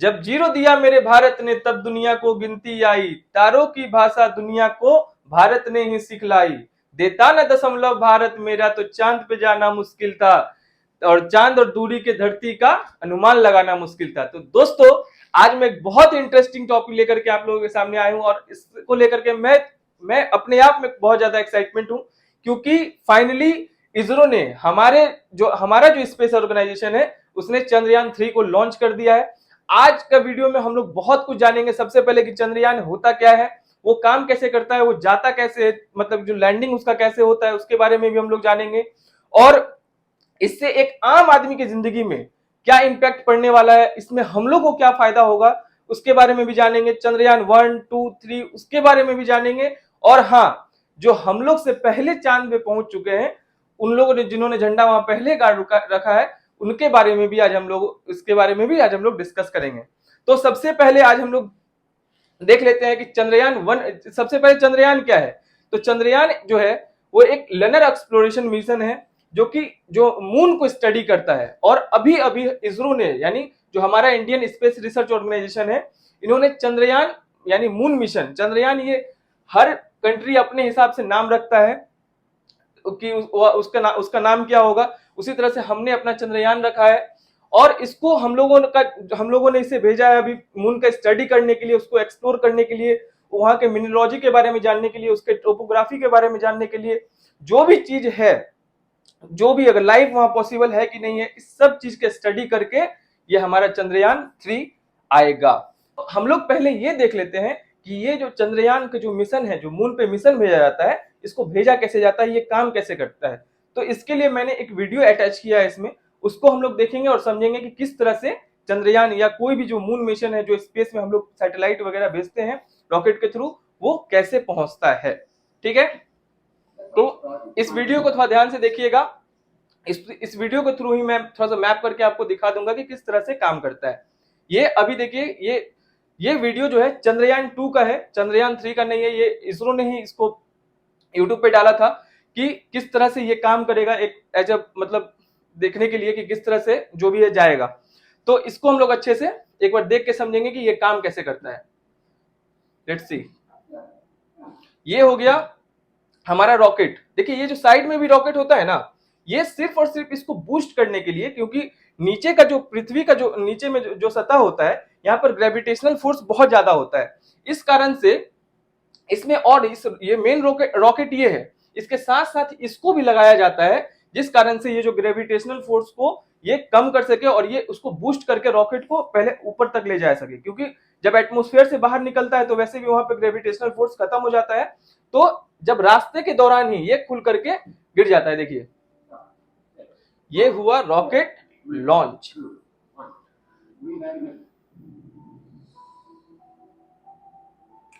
जब जीरो दिया मेरे भारत ने तब दुनिया को गिनती आई, तारों की भाषा दुनिया को भारत ने ही सिखलाई। देता न दशमलव भारत मेरा तो चांद पे जाना मुश्किल था, और चांद और दूरी के धरती का अनुमान लगाना मुश्किल था। तो दोस्तों, आज मैं एक बहुत इंटरेस्टिंग टॉपिक लेकर के आप लोगों के सामने आया हूं, और इसको लेकर के मैं अपने आप में बहुत ज्यादा एक्साइटमेंट हूं, क्योंकि फाइनली इसरो ने हमारा जो स्पेस ऑर्गेनाइजेशन है उसने चंद्रयान 3 को लॉन्च कर दिया है। आज का वीडियो में हम लोग बहुत कुछ जानेंगे। सबसे पहले कि चंद्रयान होता क्या है, वो काम कैसे करता है, वो जाता कैसे है, मतलब जो लैंडिंग उसका कैसे होता है उसके बारे में भी हम लोग जानेंगे, और इससे एक आम आदमी की जिंदगी में क्या इंपैक्ट पड़ने वाला है, इसमें हम लोग को क्या फायदा होगा उसके बारे में भी जानेंगे। चंद्रयान 1, 2, 3 उसके बारे में भी जानेंगे। और हाँ, जो हम लोग से पहले चांद पे पहुंच चुके हैं, उन लोगों ने जिन्होंने झंडा वहां पहले गाड़ रखा है, उनके बारे में भी आज हम लोग इसके बारे में भी आज हम लोग डिस्कस करेंगे। तो सबसे पहले आज हम लोग देख लेते हैं कि चंद्रयान 1, सबसे पहले चंद्रयान क्या है। तो चंद्रयान जो है वो एक लैंडर एक्सप्लोरेशन मिशन है, जो मून को स्टडी करता है। और अभी अभी इसरो ने, यानी जो हमारा इंडियन स्पेस रिसर्च ऑर्गेनाइजेशन है, इन्होंने चंद्रयान यानी मून मिशन, चंद्रयान, ये हर कंट्री अपने हिसाब से नाम रखता है कि उसका नाम क्या होगा। उसी तरह से हमने अपना चंद्रयान रखा है, और इसको हम लोगों ने इसे भेजा है अभी मून का स्टडी करने के लिए, उसको एक्सप्लोर करने के लिए, वहां के मिनरोलॉजी के बारे में जानने के लिए, उसके टोपोग्राफी के बारे में जानने के लिए, जो भी चीज है, जो भी अगर लाइफ वहां पॉसिबल है कि नहीं है, इस सब चीज के स्टडी करके ये हमारा चंद्रयान 3 आएगा। तो हम लोग पहले ये देख लेते हैं कि ये जो चंद्रयान का जो मिशन है, जो मून पे मिशन भेजा जाता है, इसको भेजा कैसे जाता है, ये काम कैसे करता है। तो इसके लिए मैंने एक वीडियो अटैच किया है इसमें, उसको हम लोग देखेंगे और समझेंगे कि किस तरह से चंद्रयान या कोई भी जो मून मिशन है, जो स्पेस में हम लोग सैटेलाइट वगैरह भेजते हैं रॉकेट के थ्रू, वो कैसे पहुंचता है। ठीक है, तो इस वीडियो को थोड़ा ध्यान से देखिएगा। इस वीडियो के थ्रू ही मैं थोड़ा सा मैप करके आपको दिखा दूंगा कि किस तरह से काम करता है। ये अभी देखिए, ये वीडियो जो है चंद्रयान 2 का है, चंद्रयान 3 का नहीं है। ये इसरो ने ही इसको यूट्यूब पे डाला था कि किस तरह से ये काम करेगा, एक एज अ मतलब देखने के लिए कि किस तरह से जो भी है जाएगा। तो इसको हम लोग अच्छे से एक बार देख के समझेंगे कि ये काम कैसे करता है। लेट्स सी, ये हो गया हमारा रॉकेट। देखिए, ये जो साइड में भी रॉकेट होता है ना, ये सिर्फ और सिर्फ इसको बूस्ट करने के लिए, क्योंकि नीचे का जो पृथ्वी का जो नीचे में जो सतह होता है, यहाँ पर ग्रेविटेशनल फोर्स बहुत ज्यादा होता है। इस कारण से इसमें, और ये मेन रॉकेट ये है, इसके साथ साथ इसको भी लगाया जाता है, जिस कारण से ये जो ग्रेविटेशनल फोर्स को ये कम कर सके और ये उसको बूस्ट करके रॉकेट को पहले ऊपर तक ले जा सके। क्योंकि जब एटमॉस्फेयर से बाहर निकलता है तो वैसे भी वहां पे ग्रेविटेशनल फोर्स खत्म हो जाता है, तो जब रास्ते के दौरान ही ये खुल करके गिर जाता है। देखिए, ये हुआ रॉकेट लॉन्च।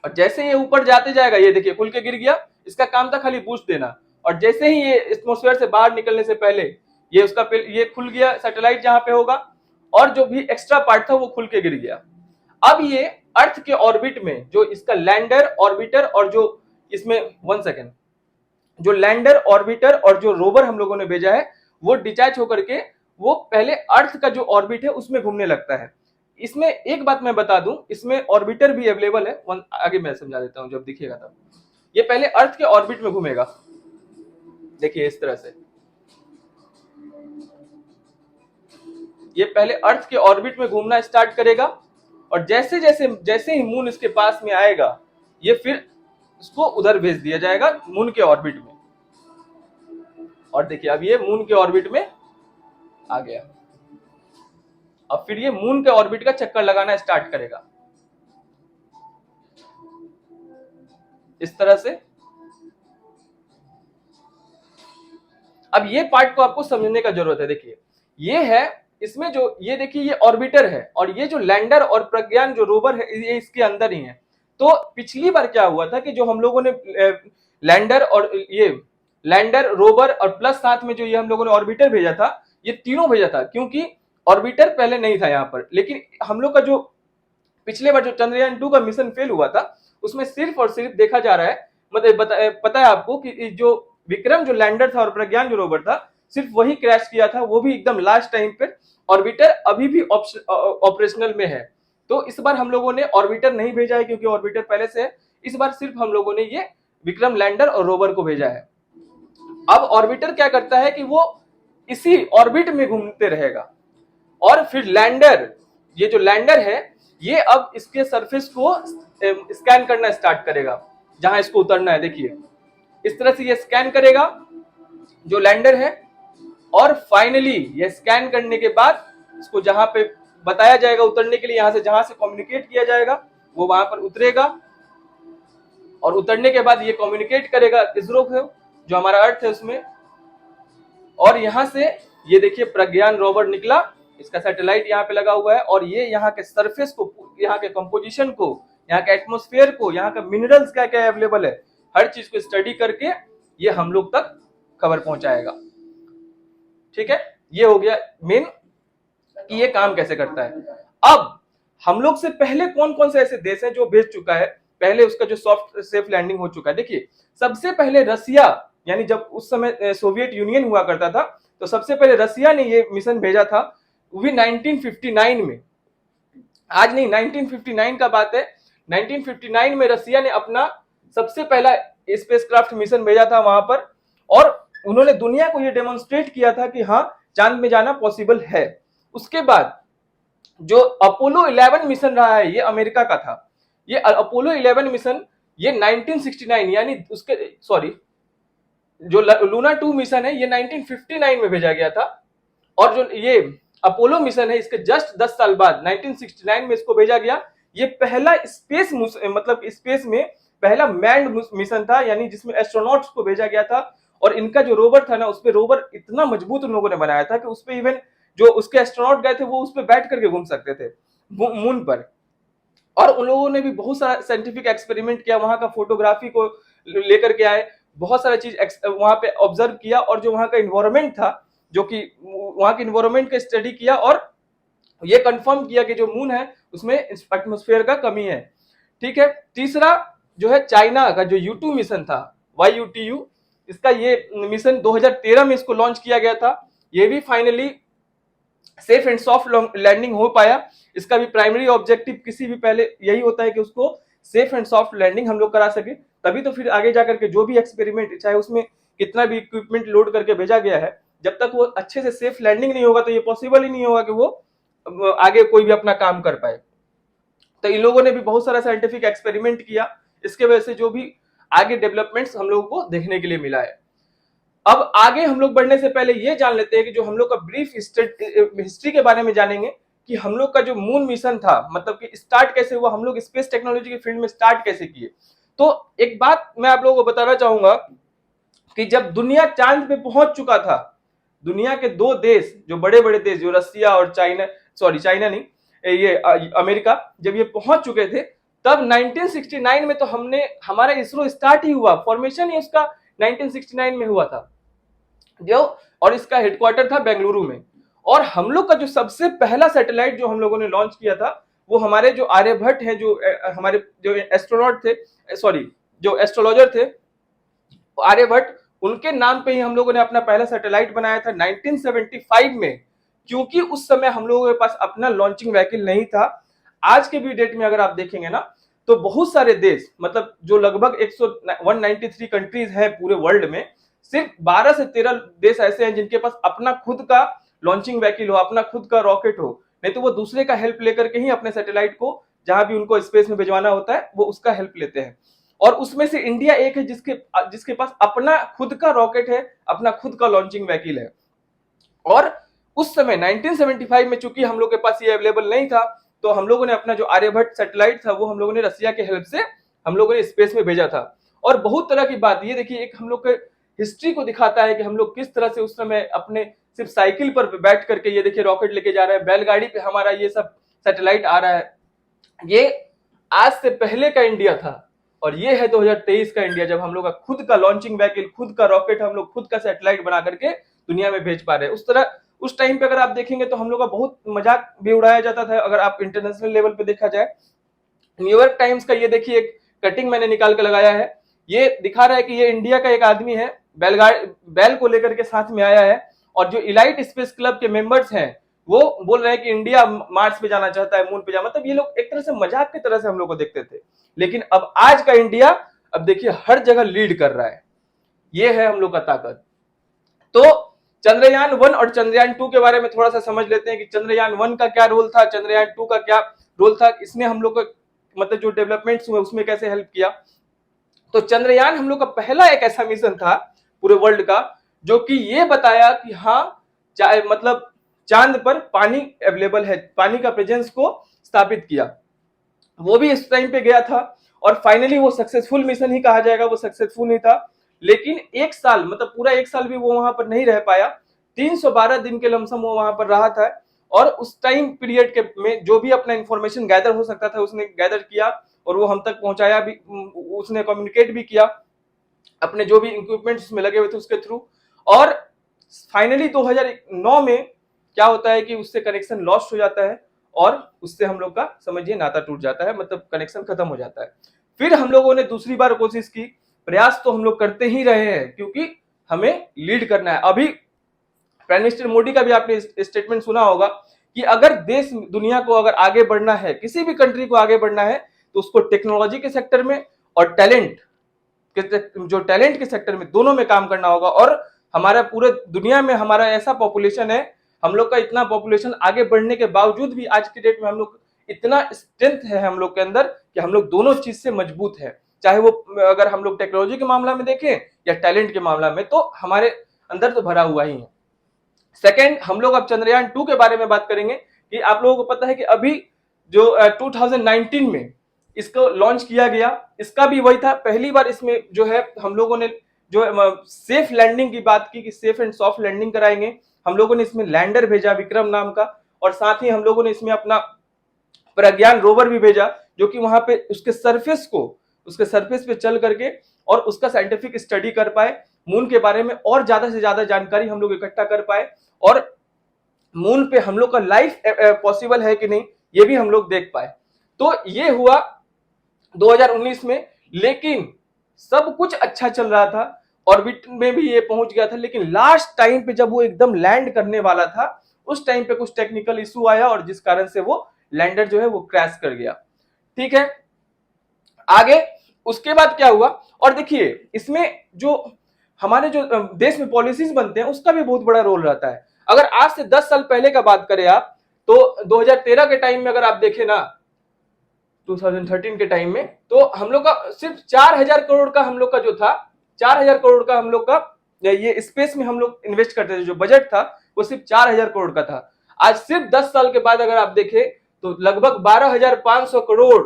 और जैसे ये ऊपर जाते जाएगा, ये देखिए खुल के गिर गया। इसका काम था खाली बूस्ट देना, और जैसे ही ये एटमॉस्फेयर से बाहर निकलने से पहले ये खुल गया, सैटेलाइट जहां पे होगा, और जो भी एक्स्ट्रा पार्ट था वो खुल के गिर गया। अब ये अर्थ के ऑर्बिट में जो इसका लैंडर, ऑर्बिटर और जो इसमें 1 सेकेंड, जो लैंडर, ऑर्बिटर और जो रोवर हम लोगों ने भेजा है, वो डिटैच होकर के वो पहले अर्थ का जो ऑर्बिट है उसमें घूमने लगता है। इसमें एक बात मैं बता दूं, इसमें ऑर्बिटर भी अवेलेबल है, आगे मैं समझा देता हूं जब दिखेगा तब। ये पहले अर्थ के ऑर्बिट में घूमेगा, देखिए इस तरह से। ये पहले अर्थ के ऑर्बिट में घूमना स्टार्ट करेगा, और जैसे जैसे जैसे ही मून इसके पास में आएगा, ये फिर इसको उधर भेज दिया जाएगा मून के ऑर्बिट में। और देखिए, अब ये मून के ऑर्बिट में आ गया। अब फिर ये मून के ऑर्बिट का चक्कर लगाना स्टार्ट करेगा इस तरह से। अब ये पार्ट को आपको समझने का जरूरत है। देखिए, ये है, इसमें जो ये देखिए ये ऑर्बिटर है, और ये जो लैंडर और प्रज्ञान जो रोवर है, ये इसके अंदर ही है। तो पिछली बार क्या हुआ था कि जो हम लोगों ने लैंडर, रोवर और प्लस साथ में जो ये हम लोगों ने ऑर्बिटर भेजा था, ये तीनों भेजा था, क्योंकि ऑर्बिटर पहले नहीं था यहाँ पर। लेकिन हम लोग का जो पिछले बार जो चंद्रयान 2 का मिशन फेल हुआ था, उसमें सिर्फ और सिर्फ देखा जा रहा है, मतलब पता है आपको कि जो विक्रम जो लैंडर था और प्रज्ञान जो रोवर था, सिर्फ वही क्रैश किया था, वो भी एकदम लास्ट टाइम पे। ऑर्बिटर अभी भी ऑपरेशनल में है। तो इस बार हम लोगों ने ऑर्बिटर नहीं भेजा है क्योंकि ऑर्बिटर पहले से है, इस बार सिर्फ हम लोगों ने ये विक्रम लैंडर और रोवर को भेजा है। अब ऑर्बिटर क्या करता है कि वो इसी ऑर्बिट में घूमते रहेगा और फिर लैंडर, ये जो लैंडर है ये अब इसके सरफेस को स्कैन करना स्टार्ट करेगा जहां इसको उतरना है। देखिए इस तरह से ये स्कैन करेगा जो लैंडर है, और फाइनली ये स्कैन करने के बाद इसको जहां पे बताया जाएगा उतरने के लिए, यहां से जहां से कम्युनिकेट किया जाएगा वो वहां पर उतरेगा, और उतरने के बाद ये कम्युनिकेट करेगा इसरो से जो हमारा अर्थ है उसमें, और यहां से ये देखिए प्रज्ञान रोवर निकला, इसका सैटेलाइट यहाँ पे लगा हुआ है, और ये यहाँ के सरफेस को, यहाँ के कंपोजिशन को, यहाँ के एटमॉस्फेयर को, यहाँ का मिनरल्स क्या क्या अवेलेबल है, हर चीज को स्टडी करके ये हम लोग तक खबर पहुंचाएगा। ठीक है, ये हो गया मेन कि ये काम कैसे करता है। अब हम लोग से पहले कौन कौन से ऐसे देश हैं जो भेज चुका है, पहले उसका जो सॉफ्ट सेफ लैंडिंग हो चुका है। देखिए सबसे पहले रसिया, यानी जब उस समय सोवियत यूनियन हुआ करता था तो सबसे पहले रसिया ने ये मिशन भेजा था, वो भी 1959 में, आज नहीं 1959 का बात है। 1959 में रसिया ने अपना सबसे पहला स्पेसक्राफ्ट मिशन भेजा था वहां पर, और उन्होंने दुनिया को ये डेमोन्स्ट्रेट किया था कि हाँ चांद में जाना पॉसिबल है। उसके बाद जो अपोलो 11 मिशन रहा है ये अमेरिका का था। ये अपोलो 11 मिशन ये 1969 यानी उसके सॉरी जो लूना 2 मिशन है ये 1959 में भेजा गया था, और जो ये अपोलो मिशन है इसके जस्ट 10 साल बाद 1969 में इसको भेजा गया। ये पहला स्पेस मतलब स्पेस में पहला मैन्ड मिशन था, यानी जिसमें एस्ट्रोनॉट्स को भेजा गया था, और इनका जो रोवर था ना उसपे रोवर इतना मजबूत उन लोगों ने बनाया था कि उसपे इवन जो उसके एस्ट्रोनॉट गए थे वो उसपे बैठ करके घूम सकते थे मून पर। और उन लोगों ने भी बहुत सारा साइंटिफिक एक्सपेरिमेंट किया, वहां का फोटोग्राफी को लेकर के आए, बहुत सारा चीज वहां पे ऑब्जर्व किया, और जो वहां का इन्वायरमेंट था जो कि वहां के इन्वायरमेंट का स्टडी किया, और ये कंफर्म किया कि जो मून है उसमें एटमॉस्फेयर का कमी है। ठीक है, तीसरा जो है चाइना का जो U2 मिशन था, YUTU, इसका ये मिशन 2013 में इसको लॉन्च किया गया था। ये भी finally safe and soft landing हो पाया। इसका भी प्राइमरी ऑब्जेक्टिव किसी भी पहले यही होता है कि उसको सेफ एंड सॉफ्ट लैंडिंग हम लोग करा सके, तभी तो फिर आगे जाकर के जो भी एक्सपेरिमेंट चाहे उसमें कितना भी इक्विपमेंट लोड करके भेजा गया है, जब तक वो अच्छे से सेफ लैंडिंग नहीं होगा तो ये पॉसिबल ही नहीं होगा कि वो आगे कोई भी अपना काम कर पाए। तो इन लोगों ने भी बहुत सारा साइंटिफिक एक्सपेरिमेंट किया, इसके वजह से जो भी आगे डेवलपमेंट्स हम लोगों को देखने के लिए मिला है। अब आगे हम लोग बढ़ने से पहले ये जान लेते हैं कि जो हम लोग का ब्रीफ हिस्ट्री के बारे में जानेंगे कि हम लोग का जो मून मिशन था मतलब कि स्टार्ट कैसे हुआ, हम लोग स्पेस टेक्नोलॉजी के फील्ड में स्टार्ट कैसे किए। तो एक बात मैं आप लोगों को बताना चाहूंगा कि जब दुनिया चांद पे पहुंच चुका था, दुनिया के दो देश जो बड़े बड़े देश जो रसिया और चाइना, सॉरी चाइना नहीं ये अमेरिका, जब ये पहुंच चुके थे तब 1969 में तो हमारा इसरो स्टार्ट ही हुआ, फॉर्मेशन ही उसका 1969 में हुआ था जो, और इसका हेडक्वार्टर था बेंगलुरु में। और हम लोग का जो सबसे पहला सैटेलाइट जो हम लोगों ने लॉन्च किया था वो हमारे जो आर्यभट्ट है, जो हमारे जो एस्ट्रोनॉट थे, सॉरी जो एस्ट्रोलॉजर थे आर्यभट्ट, उनके नाम पे ही हम लोगों ने अपना पहला सैटेलाइट बनाया था 1975 में, क्योंकि उस समय हम लोगों के पास अपना लॉन्चिंग व्हीकल नहीं था। आज के भी डेट में अगर आप देखेंगे ना तो बहुत सारे देश, मतलब जो लगभग 193 कंट्रीज हैं पूरे वर्ल्ड में, सिर्फ 12 से 13 देश ऐसे हैं जिनके पास अपना खुद का लॉन्चिंग व्हीकल हो, अपना खुद का रॉकेट हो, नहीं तो वो दूसरे का हेल्प लेकर के ही अपने सैटेलाइट को जहां भी उनको स्पेस में भिजवाना होता है वो उसका हेल्प लेते हैं। और उसमें से इंडिया एक है जिसके पास अपना खुद का रॉकेट है, अपना खुद का लॉन्चिंग व्हीकल है। और उस समय 1975 में चूंकि हम लोग के पास ये अवेलेबल नहीं था तो हम लोगों ने अपना जो आर्यभट्ट सैटेलाइट था वो हम लोगों ने रसिया के हेल्प से हम लोगों ने स्पेस में भेजा था। और बहुत तरह की बात, ये देखिए एक हम लोग के हिस्ट्री को दिखाता है कि हम लोग किस तरह से उस समय अपने सिर्फ साइकिल पर बैठ करके ये देखिए रॉकेट लेके जा रहे हैं, बैलगाड़ी पे हमारा ये सब सैटेलाइट आ रहा है। ये आज से पहले का इंडिया था और ये है 2023 का इंडिया, जब हम लोग का खुद का लॉन्चिंग व्हीकल, खुद का रॉकेट, हम लोग खुद का सैटेलाइट बना करके दुनिया में भेज पा रहे हैं। उस तरह उस टाइम पे अगर आप देखेंगे तो हम लोग का बहुत मजाक भी उड़ाया जाता था। अगर आप इंटरनेशनल लेवल पे देखा जाए, न्यूयॉर्क टाइम्स का ये देखिए एक कटिंग मैंने निकाल के लगाया है, ये दिखा रहा है कि ये इंडिया का एक आदमी है, बैल को लेकर के साथ में आया है, और जो इलाइट स्पेस क्लब के मेंबर्स हैं वो बोल रहे हैं कि इंडिया मार्स पे जाना चाहता है, मून पे जाना, मतलब ये लोग एक तरह से मजाक की तरह से हम लोग को देखते थे। लेकिन अब आज का इंडिया अब देखिए हर जगह लीड कर रहा है, ये है हम लोग का ताकत। तो चंद्रयान 1 और चंद्रयान 2 के बारे में थोड़ा सा समझ लेते हैं कि चंद्रयान 1 का क्या रोल था, चंद्रयान 2 का क्या रोल था, इसने हम लोग को मतलब जो डेवलपमेंट्स हुए उसमें कैसे हेल्प किया। तो चंद्रयान हम लोग का पहला एक ऐसा मिशन था पूरे वर्ल्ड का जो कि ये बताया कि हाँ मतलब चांद पर पानी अवेलेबल है, पानी का प्रेजेंस को स्थापित किया। वो भी इस टाइम पे गया था और फाइनली वो सक्सेसफुल मिशन ही कहा जाएगा, वो सक्सेसफुल नहीं था। लेकिन एक साल मतलब पूरा एक साल भी वो वहां पर नहीं रह पाया, 312 दिन के लमसम वो वहां पर रहा था। और उस टाइम पीरियड के में जो भी अपना इंफॉर्मेशन गैदर हो सकता था उसने गैदर किया और वो हम तक पहुंचाया भी, उसने कम्युनिकेट भी किया अपने जो भी इक्विपमेंट्स में लगे हुए थे उसके थ्रू। और फाइनली 2009 में क्या होता है कि उससे कनेक्शन लॉस्ट हो जाता है और उससे हम लोग का समझिए नाता टूट जाता है, मतलब कनेक्शन खत्म हो जाता है। फिर हम लोगों ने दूसरी बार कोशिश की, प्रयास तो हम लोग करते ही रहे हैं क्योंकि हमें लीड करना है। अभी प्राइम मिनिस्टर मोदी का भी आपने स्टेटमेंट सुना होगा कि अगर देश दुनिया को अगर आगे बढ़ना है, किसी भी कंट्री को आगे बढ़ना है, तो उसको टेक्नोलॉजी के सेक्टर में और टैलेंट जो टैलेंट के सेक्टर में दोनों में काम करना होगा। और हमारा पूरे दुनिया में हमारा ऐसा पॉपुलेशन है, हम लोग का इतना पॉपुलेशन आगे बढ़ने के बावजूद भी आज की डेट में हम लोग इतना स्ट्रेंथ है हम लोग के अंदर कि हम लोग दोनों चीज से मजबूत है, चाहे वो अगर हम लोग टेक्नोलॉजी के मामला में देखें या टैलेंट के मामला में, तो हमारे अंदर तो भरा हुआ ही है। सेकेंड, हम लोग अब चंद्रयान 2 के बारे में बात करेंगे कि आप लोगों को पता है कि अभी जो 2019 में इसको लॉन्च किया गया, इसका भी वही था पहली बार। इसमें जो है हम लोगों ने जो सेफ लैंडिंग की बात की कि सेफ एंड सॉफ्ट लैंडिंग कराएंगे। हम लोगों ने इसमें लैंडर भेजा विक्रम नाम का, और साथ ही हम लोगों ने इसमें अपना प्रज्ञान रोवर भी भेजा जो कि वहां पे उसके सरफेस पे चल करके और उसका साइंटिफिक स्टडी कर पाए, मून के बारे में और ज्यादा से ज्यादा जानकारी हम लोग इकट्ठा कर पाए, और मून पे हम लोग का लाइफ पॉसिबल है कि नहीं ये भी हम लोग देख पाए। तो ये हुआ 2019 में। लेकिन सब कुछ अच्छा चल रहा था, ऑर्बिट में भी ये पहुंच गया था, लेकिन लास्ट टाइम पे जब वो एकदम लैंड करने वाला था उस टाइम पे कुछ टेक्निकल इशू आया और जिस कारण से वो लैंडर जो है वो क्रैश कर गया। ठीक है, आगे उसके बाद क्या हुआ, और देखिए इसमें जो हमारे जो देश में पॉलिसीज बनते हैं उसका भी बहुत बड़ा रोल रहता है। अगर आज से 10 साल पहले का बात करें आप, तो 2013 के टाइम में अगर आप देखें ना, 2013 के टाइम में, तो हम लोग का सिर्फ 4000 करोड़ का हम लोग का जो था, 4000 करोड़ का हम लोग का ये स्पेस में हम लोग इन्वेस्ट करते थे, जो बजट था वो सिर्फ 4000 करोड़ का था। आज सिर्फ 10 साल के बाद अगर आप देखें तो लगभग 12500 करोड़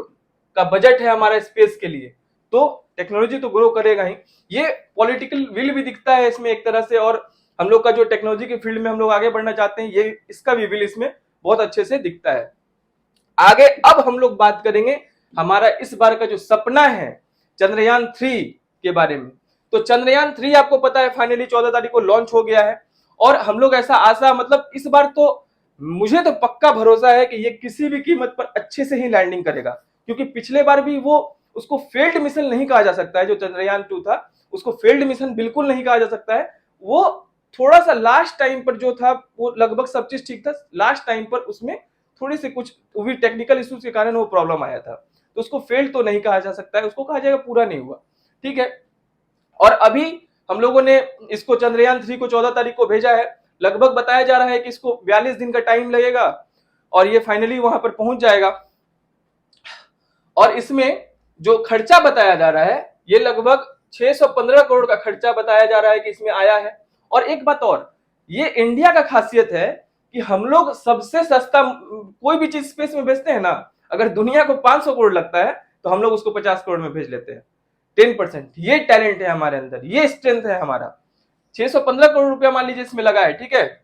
का बजट है हमारा स्पेस के लिए। तो टेक्नोलॉजी तो ग्रो करेगा ही, ये पॉलिटिकल विल भी दिखता है इसमें एक तरह से, और हम लोग का जो टेक्नोलॉजी के फील्ड में हम लोग आगे बढ़ना चाहते हैं, ये इसका भी विल इसमें बहुत अच्छे से दिखता है। आगे अब हम लोग बात करेंगे हमारा इस बार का जो सपना है चंद्रयान 3 के बारे में। तो चंद्रयान 3 आपको पता है फाइनली 14 तारीख को लॉन्च हो गया है, और हम लोग ऐसा आशा मतलब इस बार तो मुझे तो पक्का भरोसा है कि ये किसी भी कीमत पर अच्छे से ही लैंडिंग करेगा, क्योंकि पिछले बार भी वो उसको फेल्ड मिशन नहीं कहा जा सकता है। जो चंद्रयान 2 था उसको फेल्ड मिशन बिल्कुल नहीं कहा जा सकता है। वो थोड़ा सा लास्ट टाइम पर जो था वो लगभग सब चीज ठीक था, लास्ट टाइम पर उसमें थोड़ी सी कुछ भी टेक्निकल इश्यूज के कारण वो प्रॉब्लम आया था, तो उसको फेल तो नहीं कहा जा सकता है, उसको कहा जाएगा पूरा नहीं हुआ। ठीक है, और अभी हम लोगों ने इसको चंद्रयान 3 को 14 तारीख को भेजा है। लगभग बताया जा रहा है कि इसको 42 दिन का टाइम लगेगा और ये फाइनली वहां पर पहुंच जाएगा। और इसमें जो खर्चा बताया जा रहा है ये लगभग 615 करोड़ का खर्चा बताया जा रहा है कि इसमें आया है। और एक बात और, ये इंडिया का खासियत है कि हम लोग सबसे सस्ता कोई भी चीज स्पेस में भेजते हैं ना, अगर दुनिया को 500 करोड़ लगता है तो हम लोग उसको 50 करोड़ में भेज लेते हैं। 10%, ये टैलेंट है हमारे अंदर, ये स्ट्रेंथ है हमारा। 615 करोड़ रुपया मान लीजिए इसमें लगा है, ठीक है,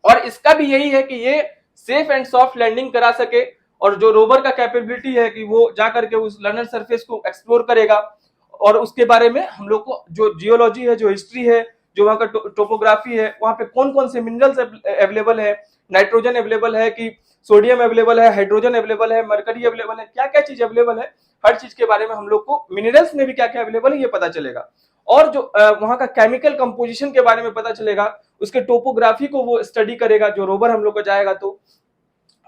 और इसका भी यही है कि ये सेफ एंड सॉफ्ट लैंडिंग करा सके, और जो रोवर का कैपेबिलिटी है कि वो जाकर के उस लर्नर सरफेस को एक्सप्लोर करेगा, और उसके बारे में हम लोग को जो जियोलॉजी है, जो हिस्ट्री है, जो वहाँ का टोपोग्राफी है, वहाँ पे कौन कौन से मिनरल्स अवेलेबल है, नाइट्रोजन अवेलेबल है कि सोडियम अवेलेबल है, हाइड्रोजन अवेलेबल है, मरकरी अवेलेबल है, क्या क्या चीज अवेलेबल है, हर चीज के बारे में हम लोग को, मिनरल्स में भी क्या क्या अवेलेबल है ये पता चलेगा। और जो वहां का केमिकल कंपोजिशन के बारे में पता चलेगा, उसके टोपोग्राफी को वो स्टडी करेगा जो रोवर हम लोग को जाएगा। तो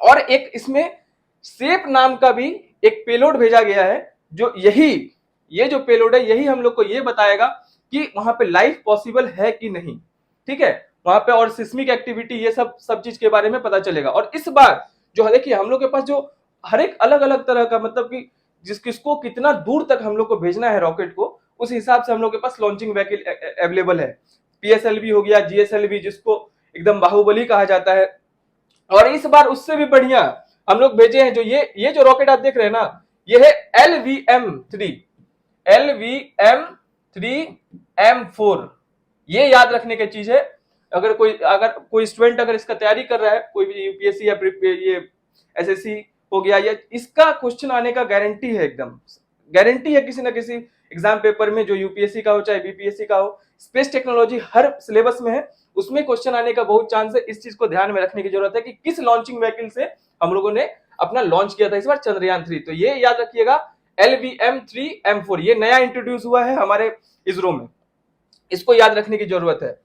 और एक इसमें सेप नाम का भी एक पेलोड भेजा गया है, जो ये जो पेलोड है यही हम लोग को ये बताएगा कि वहां पे लाइफ पॉसिबल है कि नहीं, ठीक है, वहां पे और सिस्मिक एक्टिविटी ये सब चीज के बारे में पता चलेगा। और इस बार जो देखिए हम लोग के पास जो हर एक अलग अलग तरह का, मतलब कि किसको कितना दूर तक हम लोग को भेजना है रॉकेट को, उस हिसाब से हम लोग के पास लॉन्चिंग व्हीकल अवेलेबल है। पीएसएलवी हो गया, जीएसएलवी जिसको एकदम बाहुबली कहा जाता है। और इस बार उससे भी बढ़िया हम लोग भेजे हैं, जो ये जो रॉकेट आप देख रहे हैं ना, ये है LVM-3 ये याद रखने की चीज है। अगर कोई स्टूडेंट अगर इसका तैयारी कर रहा है, कोई भी यूपीएससी या ये एसएससी हो गया, या इसका क्वेश्चन आने का गारंटी है, एकदम गारंटी है किसी ना किसी एग्जाम पेपर में, जो यूपीएससी का हो चाहे बीपीएससी का हो। स्पेस टेक्नोलॉजी हर सिलेबस में है, उसमें क्वेश्चन आने का बहुत चांस है। इस चीज को ध्यान में रखने की जरूरत है कि किस लॉन्चिंग व्हीकल से हम लोगों ने अपना लॉन्च किया था इस बार चंद्रयान 3। तो ये याद रखिएगा, LVM-3M4 ये नया इंट्रोड्यूस हुआ है हमारे इसरो में, इसको याद रखने की जरूरत है।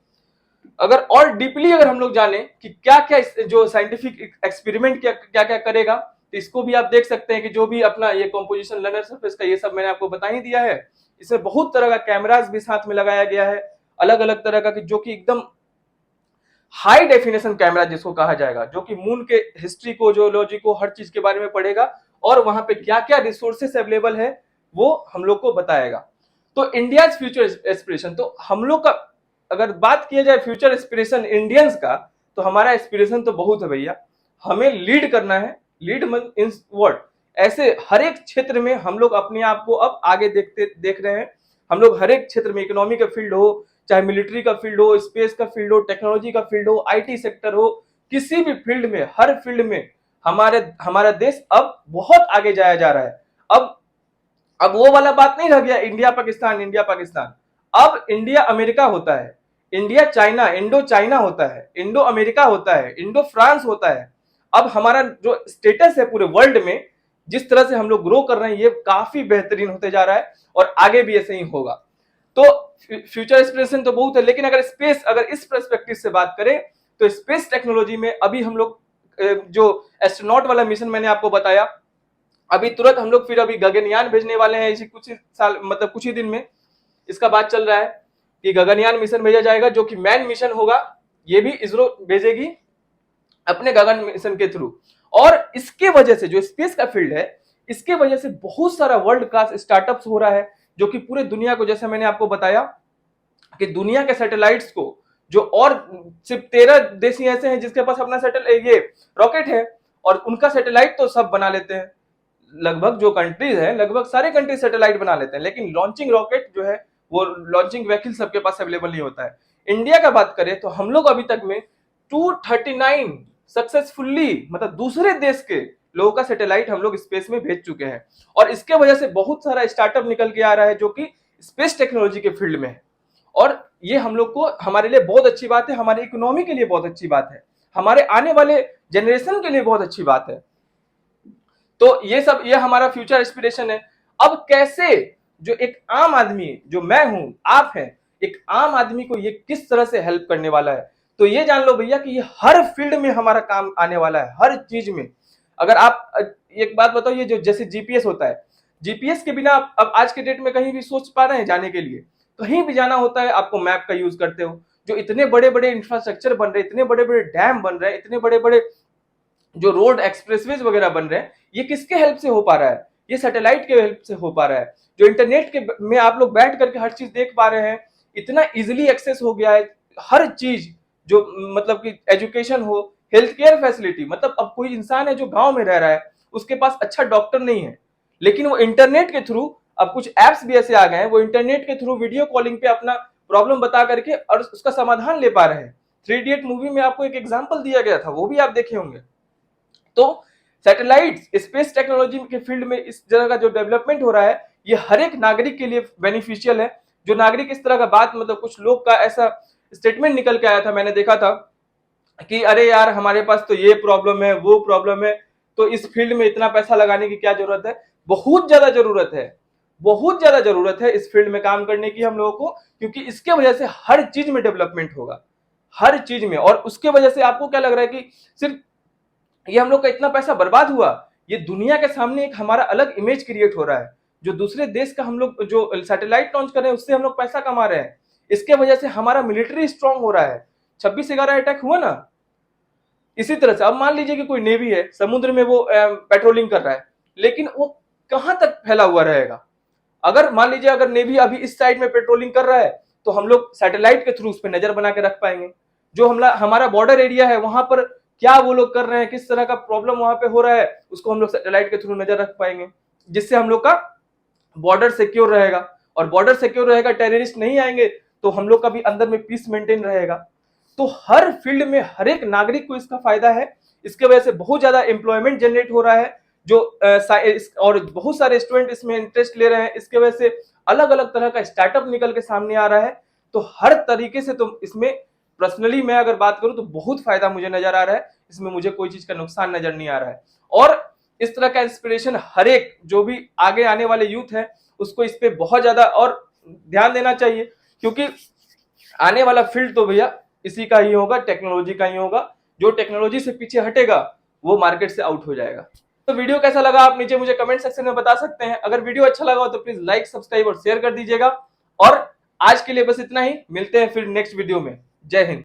अगर और डीपली अगर हम लोग जाने कि क्या क्या जो साइंटिफिक एक्सपेरिमेंट क्या क्या करेगा, तो इसको भी आप देख सकते हैं कि जो भी अपना ये कंपोजिशन लर्नर सरफेस का ये सब मैंने आपको बता ही दिया है। इसमें बहुत तरह का कैमरास भी साथ में लगाया गया है, अलग अलग तरह का, जो कि एकदम हाई डेफिनेशन कैमरा जिसको कहा जाएगा, जो कि मून के हिस्ट्री को, जियोलॉजी को, हर चीज के बारे में पढ़ेगा और वहां पे क्या क्या रिसोर्सेस अवेलेबल है वो हम लोग को बताएगा। तो इंडिया फ्यूचर एस्पिरेशन, तो हम लोग का अगर बात किया जाए फ्यूचर एस्पिरेशन इंडियंस का, तो हमारा एस्पिरेशन तो बहुत है भैया, हमें लीड करना है। लीड इन व्हाट, ऐसे हर एक क्षेत्र में हम लोग अपने आप को अब आगे देख रहे हैं। हम लोग हर एक क्षेत्र में, इकोनॉमी का फील्ड हो, चाहे मिलिट्री का फील्ड हो, स्पेस का फील्ड हो, टेक्नोलॉजी का फील्ड हो, आईटी सेक्टर हो, किसी भी फील्ड में, हर फील्ड में हमारा देश अब बहुत आगे जाया जा रहा है। अब वो वाला बात नहीं रह गया इंडिया पाकिस्तान, अब इंडिया अमेरिका होता है, इंडिया चाइना, इंडो चाइना होता है, इंडो अमेरिका होता है, इंडो फ्रांस होता है। अब हमारा जो स्टेटस है पूरे वर्ल्ड में, जिस तरह से हम लोग ग्रो कर रहे हैं, ये काफी बेहतरीन होते जा रहा है और आगे भी ऐसे ही होगा। तो फ्यूचर एस्पिरेशन तो बहुत है, लेकिन अगर इस पर्सपेक्टिव से बात करें, तो स्पेस टेक्नोलॉजी में अभी हम लोग जो एस्ट्रोनॉट वाला मिशन मैंने आपको बताया, अभी तुरंत हम लोग फिर अभी गगनयान भेजने वाले हैं, इसी कुछ साल, मतलब कुछ ही दिन में इसका बात चल रहा है कि गगनयान मिशन भेजा जाएगा, जो कि मैन मिशन होगा। ये भी इसरो भेजेगी अपने गगन मिशन के थ्रू। और इसके वजह से जो स्पेस का फील्ड है, इसके वजह से बहुत सारा वर्ल्ड क्लास स्टार्टअप्स हो रहा है, जो कि पूरे दुनिया को, जैसे मैंने आपको बताया कि दुनिया के सैटेलाइट्स को, जो और सिर्फ 13 देश ही ऐसे हैं जिसके पास अपना ये रॉकेट है, और उनका सैटेलाइट तो सब बना लेते हैं, लगभग जो कंट्रीज है लगभग सारे कंट्रीज सैटेलाइट बना लेते हैं, लेकिन लॉन्चिंग रॉकेट जो है, वो लॉन्चिंग व्हीकल सबके पास अवेलेबल नहीं होता है। इंडिया का बात करें तो हम लोग अभी तक में 239 सक्सेसफुली, मतलब दूसरे देश के लोगों का सैटेलाइट हम लोग स्पेस में भेज चुके हैं। और इसके वजह से बहुत सारा स्टार्टअप निकल के आ रहा है, जो कि स्पेस टेक्नोलॉजी के फील्ड में है। और ये हम लोग को, हमारे लिए बहुत अच्छी बात है, हमारी इकोनॉमी के लिए बहुत अच्छी बात है, हमारे आने वाले जनरेशन के लिए बहुत अच्छी बात है। तो ये हमारा फ्यूचर एस्पिरेशन है। अब कैसे जो एक आम आदमी, जो मैं हूं, आप हैं, एक आम आदमी को ये किस तरह से हेल्प करने वाला है, तो ये जान लो भैया कि ये हर फील्ड में हमारा काम आने वाला है, हर चीज में। अगर आप एक बात बताओ, ये जो जैसे जीपीएस होता है, जीपीएस के बिना अब आज के डेट में कहीं भी सोच पा रहे हैं जाने के लिए, कहीं भी जाना होता है आपको मैप का यूज करते हो। जो इतने बड़े बड़े इंफ्रास्ट्रक्चर बन रहे हैं, इतने बड़े बड़े डैम बन रहे हैं, इतने बड़े बड़े जो रोड एक्सप्रेसवेज वगैरह बन रहे हैं, ये किसके हेल्प से हो पा रहा है? ये सैटेलाइट के हेल्प से हो पा रहा है। जो इंटरनेट के में आप लोग बैठ करके हर चीज देख पा रहे हैं, इतना इजिली एक्सेस हो गया है हर चीज, जो मतलब कि एजुकेशन हो, हेल्थ केयर फैसिलिटी, मतलब अब कोई इंसान है जो गांव में रह रहा है, उसके पास अच्छा डॉक्टर नहीं है, लेकिन वो इंटरनेट के थ्रू, अब कुछ एप्स भी ऐसे आ गए हैं, वो इंटरनेट के थ्रू वीडियो कॉलिंग पे अपना प्रॉब्लम बता करके और उसका समाधान ले पा रहे हैं। 3 इडियट मूवी में आपको एक एग्जांपल दिया गया था, वो भी आप देखे होंगे। तो सैटेलाइट्स, स्पेस टेक्नोलॉजी के फील्ड में इस जगह का जो डेवलपमेंट हो रहा है, ये हर एक नागरिक के लिए बेनिफिशियल है। जो नागरिक इस तरह का बात, मतलब कुछ लोग का ऐसा स्टेटमेंट निकल के आया था, मैंने देखा था कि अरे यार हमारे पास तो ये प्रॉब्लम है, वो प्रॉब्लम है, तो इस फील्ड में इतना पैसा लगाने की क्या जरूरत है? बहुत ज्यादा जरूरत है। बहुत ज्यादा जरूरत है इस फील्ड में काम करने की हम लोगों को, क्योंकि इसके वजह से हर चीज में डेवलपमेंट होगा, हर चीज में। और उसके वजह से आपको क्या लग रहा है कि सिर्फ ये हम लोग का इतना पैसा बर्बाद हुआ, ये दुनिया के सामने एक हमारा अलग इमेज क्रिएट हो रहा है। जो दूसरे देश का हम लोग जो सैटेलाइट लॉन्च कर रहे हैं उससे हम लोग पैसा कमा रहे हैं, इसके वजह से हमारा मिलिट्री स्ट्रांग हो रहा है। 26/11 अटैक हुआ ना, इसी तरह से अब मान लीजिए कि कोई नेवी है, समुद्र में वो पेट्रोलिंग कर रहा है, लेकिन वो कहां तक फैला हुआ रहेगा? अगर मान लीजिए अगर नेवी अभी इस साइड में पेट्रोलिंग कर रहा है तो हम लोग सैटेलाइट के थ्रू उस पर नजर बना के रख पाएंगे। जो हमारा बॉर्डर एरिया है वहां पर क्या वो लोग कर रहे हैं, किस तरह का प्रॉब्लम वहां पे हो रहा है, उसको हम लोग सैटेलाइट के थ्रू नजर रख पाएंगे, जिससे हम लोग का बॉर्डर सिक्योर रहेगा। और बॉर्डर सिक्योर रहेगा, टेररिस्ट नहीं आएंगे, तो हम लोग का भी अंदर में पीस मेंटेन रहेगा। तो हर फील्ड में हर एक नागरिक को इसका फायदा है। इसके वजह से बहुत ज्यादा एम्प्लॉयमेंट जनरेट हो रहा है, जो और बहुत सारे स्टूडेंट इसमें इंटरेस्ट ले रहे हैं। इसके वजह से अलग अलग तरह का स्टार्टअप निकल के सामने आ रहा है। तो हर तरीके से तो इसमें पर्सनली मैं अगर बात करूं तो बहुत फायदा मुझे नजर आ रहा है, इसमें मुझे कोई चीज का नुकसान नजर नहीं आ रहा है। और इस तरह का इंस्पिरेशन हर एक जो भी आगे आने वाले यूथ है उसको इस पे बहुत ज्यादा और ध्यान देना चाहिए, क्योंकि आने वाला फील्ड तो भैया इसी का ही होगा, टेक्नोलॉजी का ही होगा। जो टेक्नोलॉजी से पीछे हटेगा वो मार्केट से आउट हो जाएगा। तो वीडियो कैसा लगा आप नीचे मुझे कमेंट सेक्शन में बता सकते हैं। अगर वीडियो अच्छा लगा हो तो प्लीज लाइक, सब्सक्राइब और शेयर कर दीजिएगा। और आज के लिए बस इतना ही, मिलते हैं फिर नेक्स्ट वीडियो में। जय हिंद।